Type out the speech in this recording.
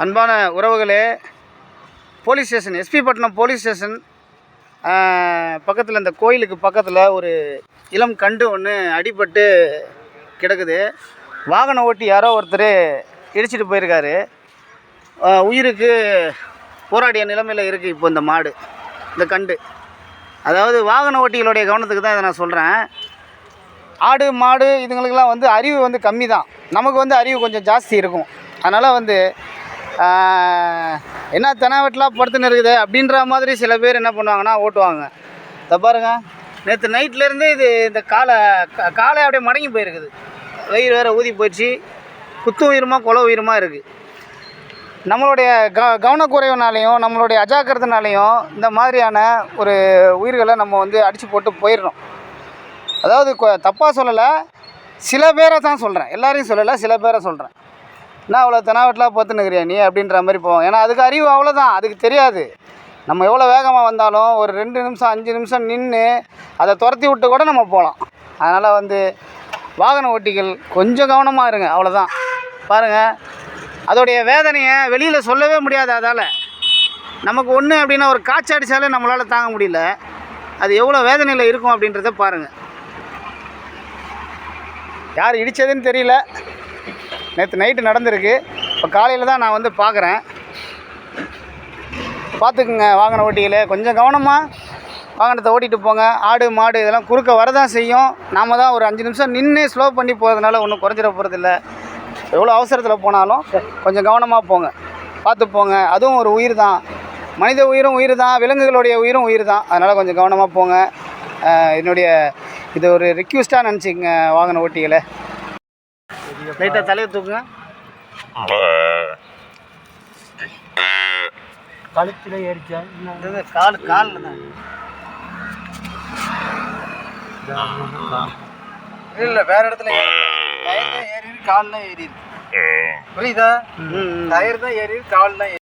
அன்பான உறவுகளே, police station SP பட்டினம் police station பக்கத்தில் இந்த கோயிலுக்கு பக்கத்தில் ஒரு இளம் கண்டு ஒன்று அடிபட்டு கிடக்குது. வாகனம் ஓட்டி யாரோ ஒருத்தர் இடிச்சிட்டு போயிருக்காரு. உயிருக்கு போராடிய நிலைமையில் இருக்குது இப்போ இந்த மாடு, இந்த கண்டு. அதாவது வாகன ஓட்டிகளுடைய கவனத்துக்கு தான் இதை நான் சொல்கிறேன். ஆடு மாடு இதுங்களுக்கெல்லாம் அறிவு கம்மி தான். நமக்கு அறிவு கொஞ்சம் ஜாஸ்தி இருக்கும். அதனால் என்ன தெனாவெட்டலாம் படுத்துன்னு இருக்குது அப்படின்ற மாதிரி சில பேர் என்ன பண்ணுவாங்கன்னா ஓட்டுவாங்க. இதை பாருங்கள், நேற்று நைட்லேருந்தே இந்த காலை அப்படியே மடங்கி போயிருக்குது. வயிறு வேறு ஊதி போயிடுச்சு. குத்து உயிரமாக கொலை உயிரமாக இருக்குது. நம்மளுடைய கவனக்குறைவுனாலையும் நம்மளுடைய அஜாக்கிரத்தினாலையும் இந்த மாதிரியான ஒரு உயிர்களை நம்ம அடித்து போட்டு போயிடணும். அதாவது தப்பாக சொல்லலை, சில பேரை தான் சொல்கிறேன், எல்லாரையும் சொல்லலை, சில பேரை சொல்கிறேன். என்ன அவ்வளோ தெனாவெட்டலாம் பார்த்துன்னுக்கிறியா நீ அப்படின்ற மாதிரி போவோம். ஏன்னா அதுக்கு அறிவு அவ்வளோதான், அதுக்கு தெரியாது. நம்ம எவ்வளோ வேகமாக வந்தாலும் ஒரு 2 நிமிஷம் 5 நிமிஷம் நின்று அதை துரத்தி விட்டு கூட நம்ம போகலாம். அதனால் வாகன ஓட்டிகள் கொஞ்சம் கவனமாக இருங்க, அவ்வளோதான். பாருங்கள், அதோடைய வேதனையை வெளியில் சொல்லவே முடியாது. அதால் நமக்கு ஒன்று அப்படின்னா ஒரு காய்ச்சல் அடித்தாலே நம்மளால் தாங்க முடியல. அது எவ்வளோ வேதனையில் இருக்கும் அப்படின்றத பாருங்கள். யார் இடித்ததுன்னு தெரியல. நேற்று நைட்டு நடந்திருக்கு. இப்போ காலையில் தான் நான் பார்க்குறேன். பார்த்துக்குங்க வாகன ஓட்டிகளே, கொஞ்சம் கவனமாக வாகனத்தை ஓட்டிகிட்டு போங்க. ஆடு மாடு இதெல்லாம் குறுக்க வரதான் செய்யும். நாம் தான் ஒரு 5 நிமிஷம் நின்று ஸ்லோ பண்ணி போகிறதுனால ஒன்றும் குறைஞ்சிட போகிறதில்ல. எவ்வளோ அவசரத்தில் போனாலும் கொஞ்சம் கவனமாக போங்க, பார்த்து போங்க. அதுவும் ஒரு உயிர் தான், மனித உயிரும் உயிர் தான், விலங்குகளுடைய உயிரும் உயிர் தான். அதனால் கொஞ்சம் கவனமாக போங்க. இது ஒரு ரிக்வெஸ்ட்டாக நினச்சிக்கங்க வாகன ஓட்டிகளை. லைட்டாக தலையை தூக்குங்க. கழுத்தில் ஏறிச்சா? காலில் தான் இல்லை, வேறு இடத்துல ஏறி காலில் ஏறி இருக்கு. புரியுதா? டயர் தான் ஏறி காலில்